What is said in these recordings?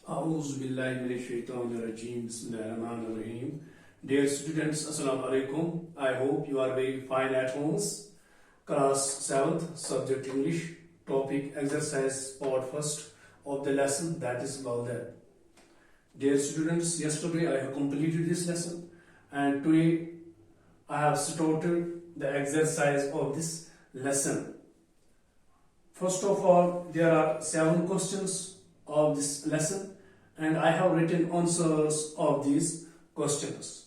A'udhu billahi minash shaitanir rajim. Bismillahirrahmanirrahim. Dear students, Assalamu alaikum. I hope you are very fine at home. Class 7th, subject English, topic exercise part 1st of the lesson, that is Walden. Dear students, yesterday I have completed this lesson and today I have started the exercise of this lesson. First of all, there are 7 questions of this lesson and I have written answers of these questions.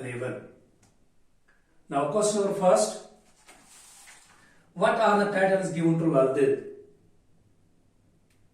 11. Now question number first, what are the titles given to Laldet?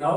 Now,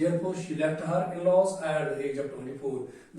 therefore she left her in-laws at the age of 24.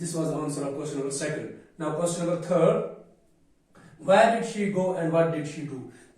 This was the answer of question number second. Now question number third, where did she go and what did she do?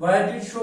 Where did she go?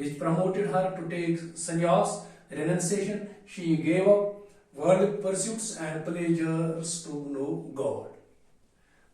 which promoted her to take sannyas, renunciation. She gave up worldly pursuits and pleasures to know God.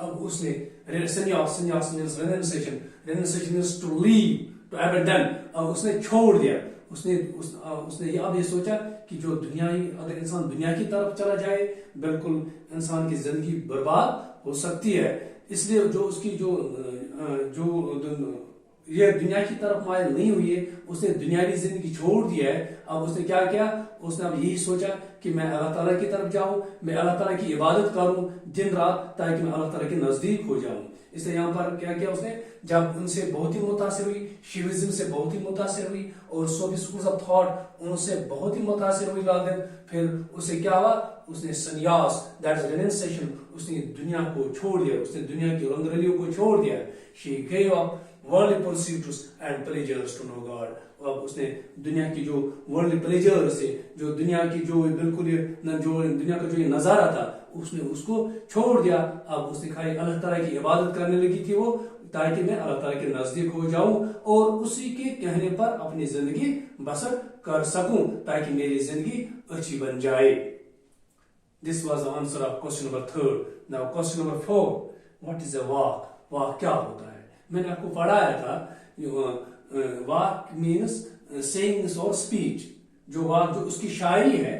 اب اس نے sannyas means renunciation is to leave, to abandon. اب اس نے چھوڑ دیا. اس نے اب یہ سوچا کہ جو اگر انسان دنیا کی طرف چلا جائے بالکل انسان کی زندگی برباد ہو سکتی ہے. اس لیے جو اس کی جو یہ دنیا کی طرف مائل نہیں ہوئی ہے, اس نے دنیاوی زندگی چھوڑ دیا ہے. اب اس نے کیا کیا, اس نے اب یہی سوچا کہ میں اللہ تعالیٰ کی طرف جاؤں, میں اللہ تعالیٰ کی عبادت کروں دن رات تاکہ میں اللہ تعالیٰ کے نزدیک ہو جاؤں. اس نے یہاں پر کیا کیا, اس نے جب ان سے بہت ہی متاثر ہوئی, شیوزم سے بہت ہی متاثر ہوئی اور سوفی سکولز آف تھاٹ ان سے بہت ہی متاثر ہوئی لالدین. پھر اسے کیا ہوا, اس نے سنیاس دیٹ از ریننسیشن, اس نے دنیا کو چھوڑ دیا, اس نے دنیا کی رنگ رلیوں کو چھوڑ دیا. She gave up worldly pursuits and pleasures to know God. اب اس نے دنیا کی جو worldly pleasures سے, جو دنیا کی جو بالکل جو دنیا کا جو یہ نظارہ تھا, اس نے اس کو چھوڑ دیا. اب اس نے خالی اللہ تعالیٰ کی عبادت کرنے لگی تھی وہ, تاکہ میں اللہ تعالیٰ کے نزدیک ہو جاؤں اور اسی کے کہنے پر اپنی زندگی بسر کر سکوں تاکہ میری زندگی اچھی بن جائے. This was the answer of question number 3. Now question number 4. What is a walk? Walk کیا ہوتا ہے؟ میں نے آپ کو پڑھایا تھا واک مینس سیئنگس اور اسپیچ. جو واک جو اس کی شاعری ہے,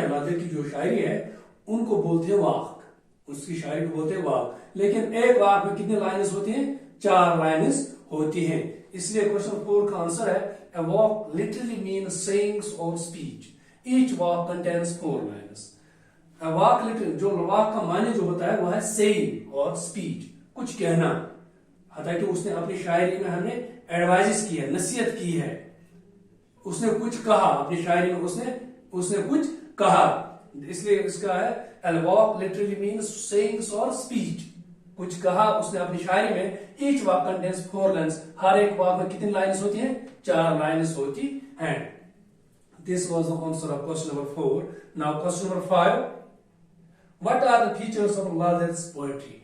لادر کی جو شاعری ہے ان کو بولتے ہیں واک, اس کی شاعری کو بولتے ہیں واک. لیکن ایک واک میں کتنے لائنز ہوتی ہیں؟ 4 لائنز ہوتی ہیں. اس لیے کوشچن 4 کا آنسر ہے a walk literally means sayings or speech. Each walk contains 4 lines. a walk literally جو واک کا معنی جو ہوتا ہے وہ ہے saying اور speech, کچھ کہنا. حتیٰ کہ اس نے اپنی شاعری میں ہمیں ایڈوائز کی ہے, نصیحت کی ہے, اس نے کچھ کہا اپنی شاعری میں, اس نے کچھ کہا. اس لیے اس کا ہے a walk literally means sayings or speech, کچھ کہا اس نے اپنی شاعری میں. each walk contains 4 lines. ہر ایک واک میں کتنی لائنز ہوتی ہیں؟ 4 لائنز ہوتی ہیں. This was the answer of question number 4. Now question number 5. What are the features of Lala's poetry?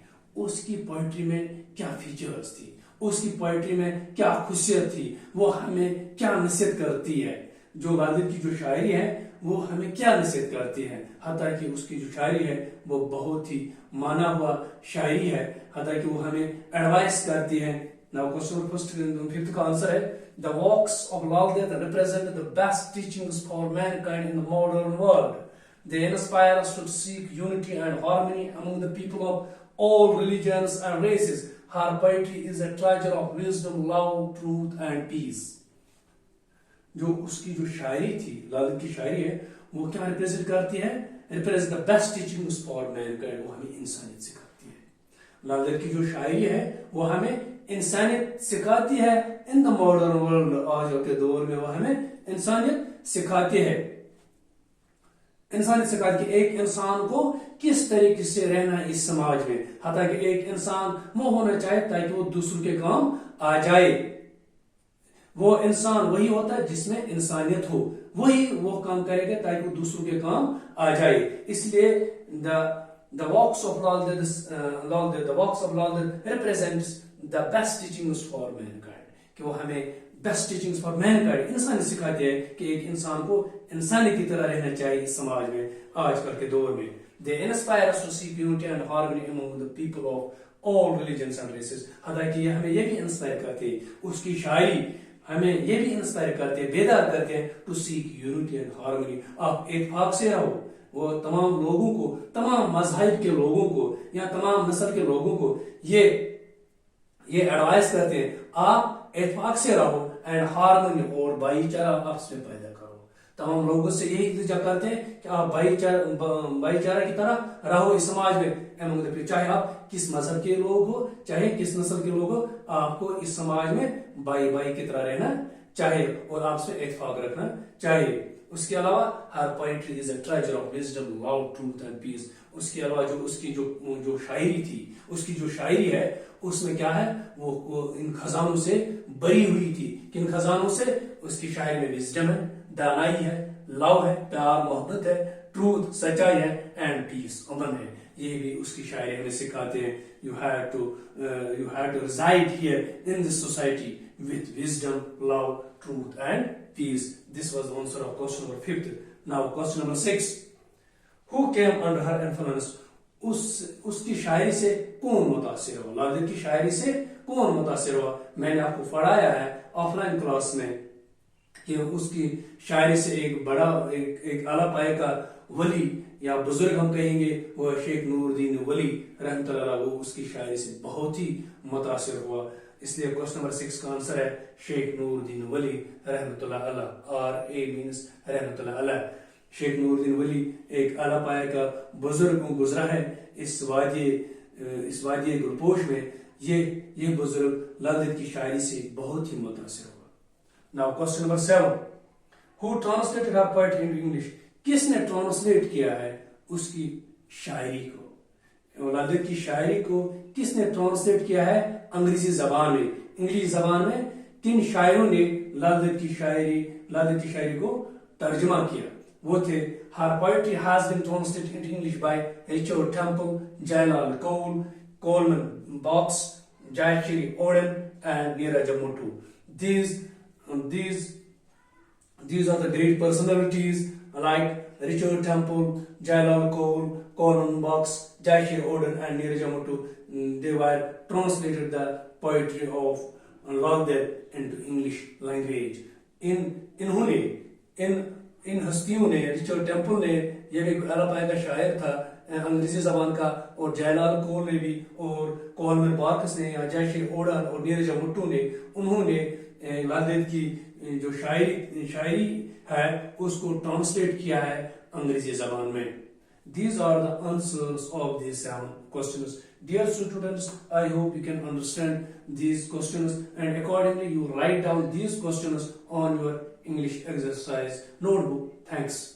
اس کی پوئٹری میں کیا فیچرز تھی, اس کی پوئٹری میں کیا خصوصیت تھی, وہ ہمیں کیا نصیحت کرتی ہے. جو والد کی جو شاعری ہے وہ ہمیں کیا نصیحت کرتی ہے. حتیٰ کہ اس کی جو شاعری ہے وہ بہت ہی مانا ہوا شاعری ہے, حتیٰ کہ وہ ہمیں ایڈوائز کرتی ہے. Now question number 5 کا آنسر ہے the works of Lala represent the best teachings for mankind in the modern world. They inspire us to seek unity and harmony among the people of all religions and races. Her poetry is a treasure of wisdom, love, truth and peace. جو اس کی جو شاعری تھی, لال کی شاعری ہے, وہ کیا ریپریزنٹ کرتی ہے؟ Represent the best teachings for mankind. وہ ہمیں انسانیت سکھاتی ہے. لال کی جو شاعری ہے وہ ہمیں انسانیت سکھاتی ہے. in the modern world, آج کے دور میں وہ ہمیں انسانیت سکھاتی ہے. انسانیت سکھاتی کہ ایک انسان کو کس طریقے سے رہنا اس سماج میں. حتیٰ کہ ایک انسان وہ ہونا چاہے تاکہ وہ دوسروں کے کام آ جائے. وہ انسان وہی ہوتا ہے جس میں انسانیت ہو, وہی وہ کام کرے گا تاکہ وہ دوسروں کے کام آ جائے. اس لیے the works of Lala represents the best teachings for mankind. کہ وہ ہمیں بیسٹ ٹیچنگز فار مینکائنڈ, انسان سکھاتے ہیں کہ ایک انسان کو انسانی کی طرح رہنا چاہیے اس سماج میں آج کل کے دور میں. They inspire us to seek unity and harmony among the people of all religions and races. حالانکہ یہ ہمیں یہ بھی انسپائر کرتے ہیں, اس کی شاعری ہمیں یہ بھی انسپائر کرتے ہیں, بیدار کرتے ہیں to seek unity and harmony. آپ اتفاق سے رہو. وہ تمام لوگوں کو, تمام مذاہب کے لوگوں کو یا تمام نسل کے لوگوں کو یہ ایڈوائز کرتے ہیں آپ اتفاق سے رہو اینڈ ہارمونی, اور بھائی چارہ آپس میں پیدا کرو. تمام لوگوں سے یہی التجا کرتے ہیں کہ آپ بھائی چارہ کی طرح رہو اس سماج میں. چاہے آپ کس مذہب کے لوگ ہو, چاہے کس نسل کے لوگ ہو, آپ کو اس سماج میں بھائی کی طرح رہنا چاہیے اور آپ سے اتفاق رکھنا چاہیے. اس کے علاوہ ہر poetry is a treasure of wisdom, love, truth and peace. اس کے علاوہ جو اس کی جو شاعری تھی, اس کی جو شاعری ہے اس میں کیا ہے, وہ ان خزانوں سے بری ہوئی تھی. کن خزانوں سے؟ اس کی شاعری میں وزڈم ہے, دانائی ہے, لو ہے, پیار محبت ہے, ٹروتھ سچائی ہے, اینڈ پیس امن ہے. یہ بھی اس کی شاعری ہمیں سکھاتے ہیں. You had to reside here in this society with wisdom, love, truth and peace. This was the answer of question number 5. Now question number 6. Who came under her influence? اس کی شاعری سے کون متاثر ہوا, لال دید کی شاعری سے کون متاثر ہوا. میں نے آپ کو پڑھایا ہے آف لائن کلاس میں کہ اس کی شاعری سے ایک بڑا ایک اعلیٰ پائے کا ولی یا بزرگ ہم کہیں گے وہ شیخ نور الدین ولی رحمۃ اللہ علیہ, وہ اس کی شاعری سے بہت ہی متاثر ہوا. اس لیے کوشچن نمبر 6 کا آنسر ہے شیخ نور الدین ولی رحمۃ اللہ علیہ. RA مینس رحمۃ اللہ علیہ. شیخ نور الدین ولی ایک اعلیٰ پائے کا بزرگ گزرا ہے اس وادی گلپوش میں. یہ بزرگ لال دید کی شاعری سے بہت ہی متاثر ہوا. Now question number 7. Who translated her poetry into English? کس نے ٹرانسلیٹ کیا ہے اس کی شاعری کو؟ لال دید کی شاعری کو کس نے ٹرانسلیٹ کیا ہے انگریزی زبان میں؟ انگلش زبان میں کن شاعروں نے لال دید کی شاعری کو ترجمہ کیا؟ وہ تھے Her poetry has been translated into English by Richard Temple, Jailal Cole, Coleman Box, Jayashri Oden and Neeraj Muttu. These are the great personalities like Richard Temple, Jailal Cole, Coleman Box, Jayashri Oden and Neeraj Muttu. They were translated the poetry of Lal Ded into English language. ان ہستیوں نے, Richard temple نے, یہ بھی اعلیٰ پائے کا شاعر تھا انگریزی زبان کا, اور جائلال کول نے بھی, اور کولمن بارکس نے, یا جیشری اوڈن اور نیرج مٹو نے, انہوں نے لال دید کی جو شاعری ہے اس کو ٹرانسلیٹ کیا ہے انگریزی زبان میں. These are the answers of these 7 questions. Dear students, I hope you can understand these questions and accordingly you write down these questions on your English exercise notebook. Thanks.